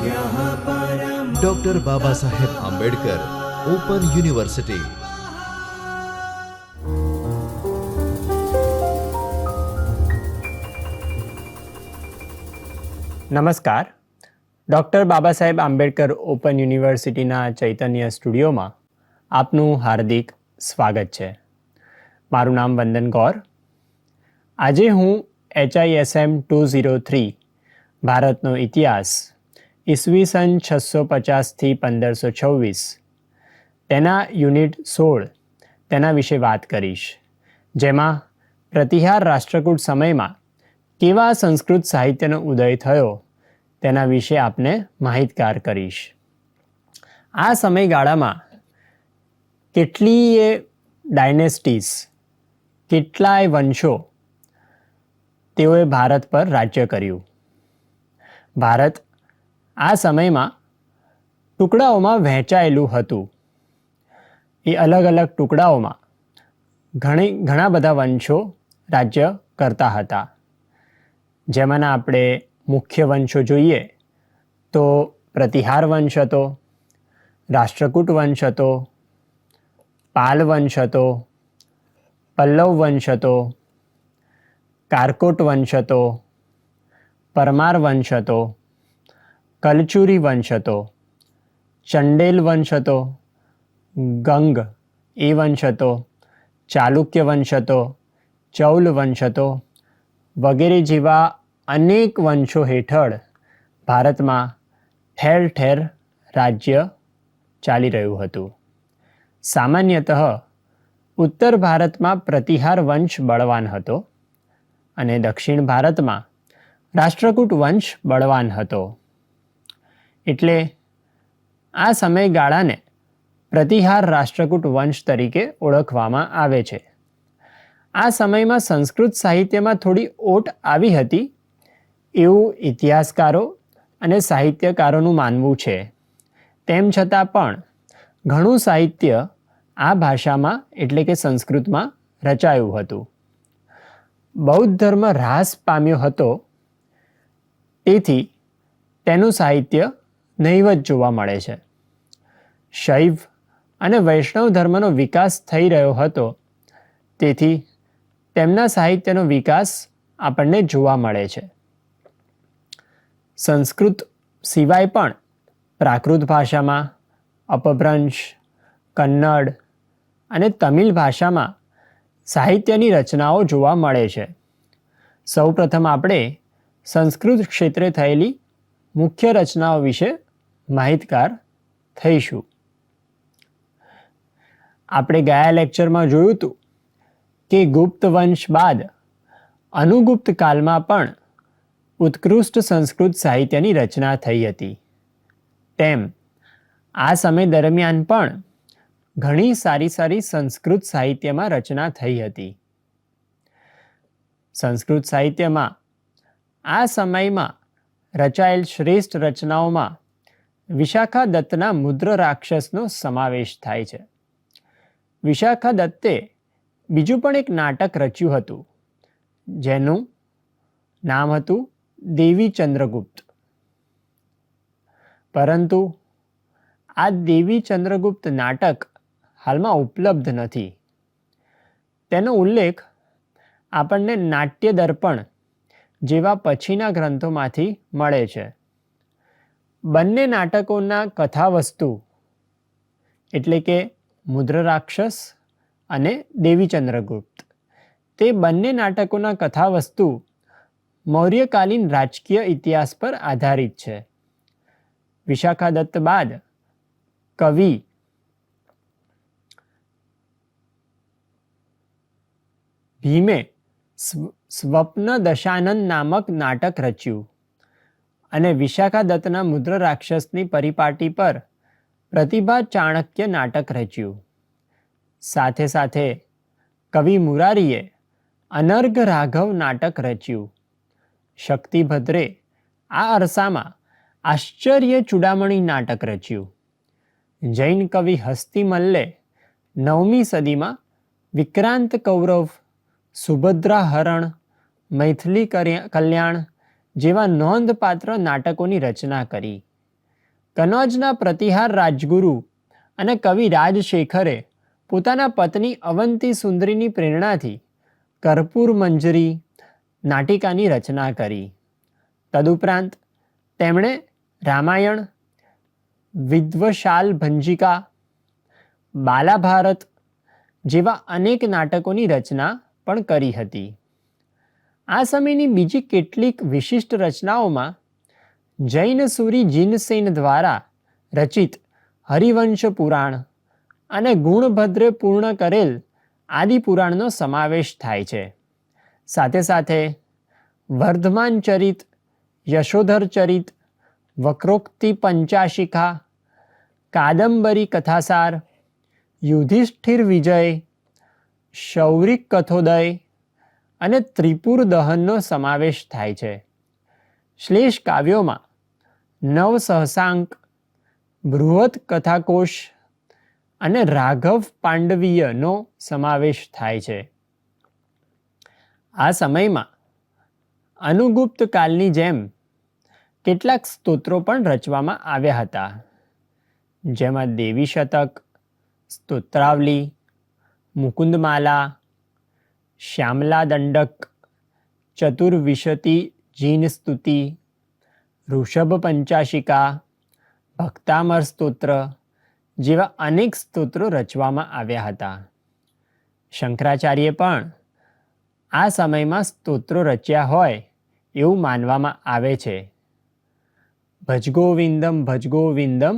Doctor Baba Saheb Ambedkar open university. નમસ્કાર. Doctor Baba Saheb Ambedkar open યુનિવર્સિટીના ચૈતન્ય સ્ટુડિયોમાં આપનું હાર્દિક સ્વાગત છે. મારું નામ વંદન ગૌર. આજે હું HISM 203 ભારતનો ઇતિહાસ ઈસવીસન 650થી 1526 તેના યુનિટ 16 તેના વિશે વાત કરીશ, જેમાં પ્રતિહાર રાષ્ટ્રકૂટ સમયમાં કેવા સંસ્કૃત સાહિત્યનો ઉદય થયો તેના વિશે આપને માહિતગાર કરીશ. આ સમયગાળામાં કેટલીય ડાયનેસ્ટીઝ, કેટલાય વંશો તેઓએ ભારત પર રાજ્ય કર્યું. ભારત આ સમયમાં ટુકડાઓમાં વહેંચાયેલું હતું. એ અલગ અલગ ટુકડાઓમાં ઘણા બધા વંશો રાજ્ય કરતા હતા. જેમાંના આપણે મુખ્ય વંશો જોઈએ તો પ્રતિહાર વંશ હતો, રાષ્ટ્રકૂટ વંશ હતો, પાલ વંશ હતો, પલ્લવ વંશ હતો, કારકોટ વંશ હતો, પરમાર વંશ હતો, કલચુરી વંશ હતો, ચંડેલ વંશ હતો, ગંગ એ વંશ હતો, ચાલુક્ય વંશ હતો, ચૌલ વંશ હતો વગેરે જેવા અનેક વંશો હેઠળ ભારતમાં ઠેર ઠેર રાજ્ય ચાલી રહ્યું હતું. સામાન્યતઃ ઉત્તર ભારતમાં પ્રતિહાર વંશ બળવાન હતો અને દક્ષિણ ભારતમાં રાષ્ટ્રકૂટ વંશ બળવાન હતો. એટલે આ સમયગાળાને પ્રતિહાર રાષ્ટ્રકૂટ વંશ તરીકે ઓળખવામાં આવે છે. આ સમયમાં સંસ્કૃત સાહિત્યમાં થોડી ઓટ આવી હતી એવું ઇતિહાસકારો અને સાહિત્યકારોનું માનવું છે. તેમ છતાં પણ ઘણું સાહિત્ય આ ભાષામાં એટલે કે સંસ્કૃતમાં રચાયું હતું. બૌદ્ધ ધર્મ હ્રાસ પામ્યો હતો, તેથી તેનું સાહિત્ય નહિવત જોવા મળે છે. શૈવ અને વૈષ્ણવ ધર્મનો વિકાસ થઈ રહ્યો હતો, તેથી તેમના સાહિત્યનો વિકાસ આપણને જોવા મળે છે. સંસ્કૃત સિવાય પણ પ્રાકૃત ભાષામાં અપભ્રંશ, કન્નડ અને તમિલ ભાષામાં સાહિત્યની રચનાઓ જોવા મળે છે. સૌપ્રથમ આપણે સંસ્કૃત ક્ષેત્રે થયેલી મુખ્ય રચનાઓ વિશે માહિતગાર થઈશું. આપણે ગયા લેક્ચરમાં જોયું હતું કે ગુપ્ત વંશ બાદ અનુગુપ્ત કાળમાં પણ ઉત્કૃષ્ટ સંસ્કૃત સાહિત્યની રચના થઈ હતી. તેમ આ સમય દરમિયાન પણ ઘણી સારી સારી સંસ્કૃત સાહિત્યમાં રચના થઈ હતી. સંસ્કૃત સાહિત્યમાં આ સમયમાં રચાયેલ શ્રેષ્ઠ રચનાઓમાં વિશાખા દત્તના મુદ્ર રાક્ષસનો સમાવેશ થાય છે. વિશાખા દત્તે બીજું પણ એક નાટક રચ્યું હતું, જેનું નામ હતું દેવી ચંદ્રગુપ્ત. પરંતુ આ દેવી ચંદ્રગુપ્ત નાટક હાલમાં ઉપલબ્ધ નથી. તેનો ઉલ્લેખ આપણને નાટ્ય દર્પણ જેવા પછીના ગ્રંથોમાંથી મળે છે. બંને નાટકોના કથાવસ્તુ એટલે કે મુદ્ર રાક્ષસ અને દેવી ચંદ્રગુપ્ત, તે બંને નાટકોના કથાવસ્તુ મૌર્યકાલીન રાજકીય ઇતિહાસ પર આધારિત છે. વિશાખા દત્ત બાદ કવિ ભીમે સ્વપ્ન દશાનંદ નામક નાટક રચ્યું અને વિશાખા દત્તના મુદ્ર રાક્ષસની પરિપાટી પર પ્રતિભા ચાણક્ય નાટક રચ્યું. સાથે સાથે કવિ મુરારીએ અનર્ઘ રાઘવ નાટક રચ્યું. શક્તિભદ્રે આ અરસામાં આશ્ચર્ય ચૂડામણી નાટક રચ્યું. જૈન કવિ હસ્તિમલ્લે 9મી સદીમાં વિક્રાંત કૌરવ, સુભદ્રા હરણ, મૈથિલી કલ્યાણ જેવા નોંધપાત્ર નાટકોની રચના કરી. કનોજના પ્રતિહાર રાજગુરુ અને કવિ રાજશેખરે પોતાના પત્ની અવંતી સુંદરીની પ્રેરણાથી કર્પૂર મંજરી નાટિકાની રચના કરી. તદુપરાંત તેમણે રામાયણ, વિદ્વશાલ ભંજિકા, બાલાભારત જેવા અનેક નાટકોની રચના પણ કરી હતી. આ સમયની બીજી કેટલીક વિશિષ્ટ રચનાઓમાં જૈનસૂરી જીનસેન દ્વારા રચિત હરિવંશ પુરાણ અને ગુણભદ્રે પૂર્ણ કરેલ આદિપુરાણનો સમાવેશ થાય છે. સાથે સાથે વર્ધમાન ચરિત, યશોધર ચરિત, વક્રોક્તિ પંચાશિખા, કાદંબરી કથાસાર, યુધિષ્ઠિર વિજય, શૌરિક કથોદય અને ત્રિપુર દહનનો સમાવેશ થાય છે. શ્લેષ કાવ્યોમાં નવ સહસાંક, બૃહત કથાકોશ અને રાઘવ પાંડવીયનો સમાવેશ થાય છે. આ સમયમાં અનુગુપ્ત કાલની જેમ કેટલાક સ્તોત્રો પણ રચવામાં આવ્યા હતા, જેમાં દેવી શતક, સ્તોત્રાવલી, મુકુંદમાલા, શ્યામલા દંડક, ચતુર્વિશતિ જીન સ્તુતિ, ઋષભ પંચાશિકા, ભક્તામર સ્તોત્ર જેવા અનેક સ્તોત્રો રચવામાં આવ્યા હતા. શંકરાચાર્ય પણ આ સમયમાં સ્તોત્રો રચ્યા હોય એવું માનવામાં આવે છે. ભજગોવિંદમ ભજગોવિંદમ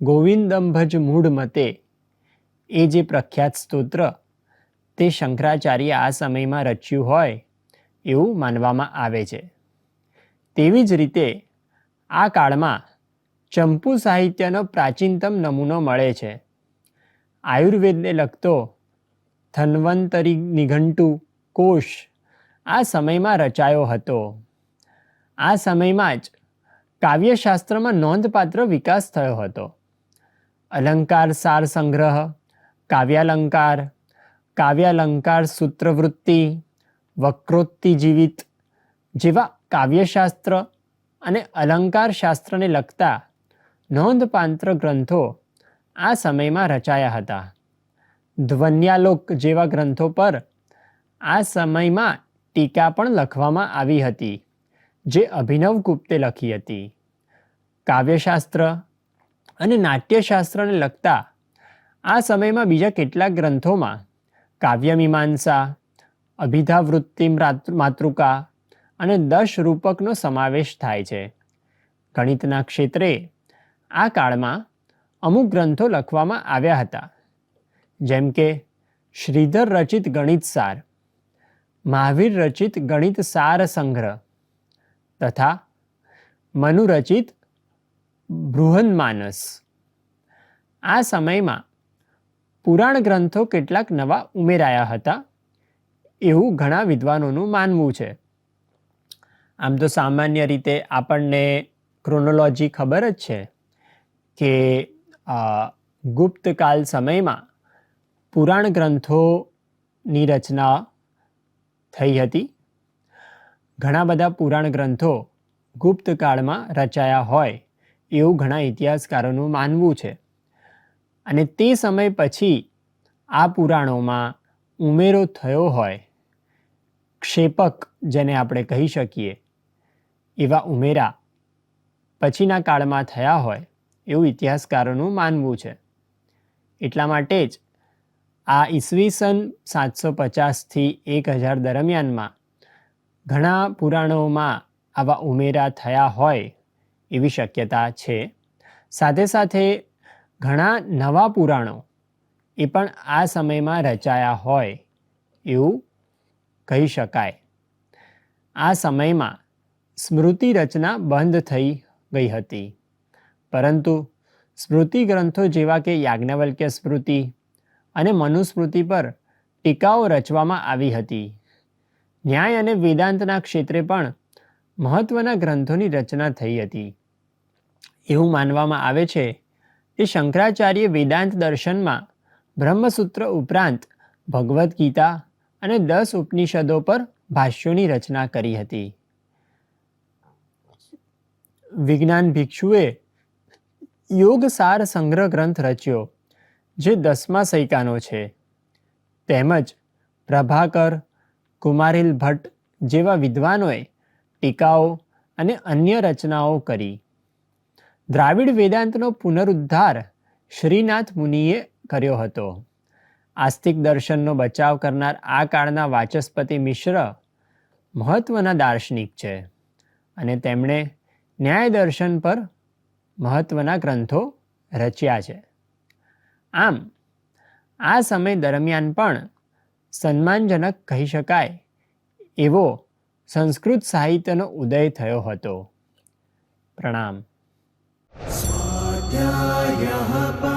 ગોવિંદમ ભજ મૂઢ મતે એ જે પ્રખ્યાત સ્તોત્ર તે શંકરાચાર્ય આ સમયમાં રચ્યું હોય એવું માનવામાં આવે છે. તેવી જ રીતે આ કાળમાં ચંપુ સાહિત્યનો પ્રાચીનતમ નમૂનો મળે છે. આયુર્વેદને લગતો ધન્વંતરી નિઘંટુ કોશ આ સમયમાં રચાયો હતો. આ સમયમાં જ કાવ્યશાસ્ત્રમાં નોંધપાત્ર વિકાસ થયો હતો. અલંકાર સાર સંગ્રહ, કાવ્યાલંકાર, કાવ્યાલંકાર સૂત્રવૃત્તિ, વક્રોક્તિ જીવિત જેવા કાવ્યશાસ્ત્ર અને અલંકાર શાસ્ત્રને લગતા નોંધપાત્ર ગ્રંથો આ સમયમાં રચાયા હતા. ધ્વન્યાલોક જેવા ગ્રંથો પર આ સમયમાં ટીકા પણ લખવામાં આવી હતી, જે અભિનવગુપ્તે લખી હતી. કાવ્યશાસ્ત્ર અને નાટ્યશાસ્ત્રને લગતા આ સમયમાં બીજા કેટલાક ગ્રંથોમાં કાવ્યમીમાંસા, અભિધાવૃત્તિ માતૃકા અને દશ રૂપકનો સમાવેશ થાય છે. ગણિતના ક્ષેત્રે આ કાળમાં અમુક ગ્રંથો લખવામાં આવ્યા હતા, જેમ કે શ્રીધર રચિત ગણિત સાર, મહાવીર રચિત ગણિત સાર સંગ્રહ તથા મનુ રચિત બૃહન્માનસ. આ સમયમાં પુરાણ ગ્રંથો કેટલાક નવા ઉમેરાયા હતા એવું ઘણા વિદ્વાનોનું માનવું છે. આમ તો સામાન્ય રીતે આપણને ક્રોનોલોજી ખબર જ છે કે ગુપ્તકાલ સમયમાં પુરાણ ગ્રંથોની રચના થઈ હતી. ઘણા બધા પુરાણ ગ્રંથો ગુપ્તકાળમાં રચાયા હોય એવું ઘણા ઇતિહાસકારોનું માનવું છે. અને તે સમય પછી આ પુરાણોમાં ઉમેરો થયો હોય, ક્ષેપક જેને આપણે કહી શકીએ, એવા ઉમેરા પછીના કાળમાં થયા હોય એવું ઇતિહાસકારોનું માનવું છે. એટલા માટે જ આ ઈસવીસન 750થી 1000 દરમિયાનમાં ઘણા પુરાણોમાં આવા ઉમેરા થયા હોય એવી શક્યતા છે. સાથે સાથે ઘણા નવા પુરાણો એ પણ આ સમયમાં રચાયા હોય એવું કહી શકાય. આ સમયમાં સ્મૃતિ રચના બંધ થઈ ગઈ હતી, પરંતુ સ્મૃતિ ગ્રંથો જેવા કે યાજ્ઞવલ્ક્ય સ્મૃતિ અને મનુસ્મૃતિ પર ટીકાઓ રચવામાં આવી હતી. ન્યાય અને વેદાંતના ક્ષેત્રે પણ મહત્વના ગ્રંથોની રચના થઈ હતી. એવું માનવામાં આવે છે કે શંકરાચાર્ય વેદાંત દર્શનમાં બ્રહ્મસૂત્ર ઉપરાંત ભગવદ્ ગીતા અને 10 ઉપનિષદો પર ભાષ્યોની રચના કરી હતી. વિજ્ઞાન ભિક્ષુએ યોગસાર સંગ્રહ ગ્રંથ રચ્યો જે 10મા સૈકાનો છે. તેમજ પ્રભાકર, કુમારિલ ભટ્ટ જેવા વિદ્વાનોએ ટીકાઓ અને અન્ય રચનાઓ કરી. દ્રાવિડ વેદાંતનો પુનરુદ્ધાર શ્રીનાથ મુનિએ કર્યો હતો. આસ્તિક દર્શનનો બચાવ કરનાર આ કાળના વાચસ્પતિ મિશ્ર મહત્વના દાર્શનિક છે અને તેમણે ન્યાય દર્શન પર મહત્વના ગ્રંથો રચ્યા છે. આમ આ સમય દરમિયાન પણ સન્માનજનક કહી શકાય એવો સંસ્કૃત સાહિત્યનો ઉદય થયો હતો. પ્રણામ. स्वाध्यायः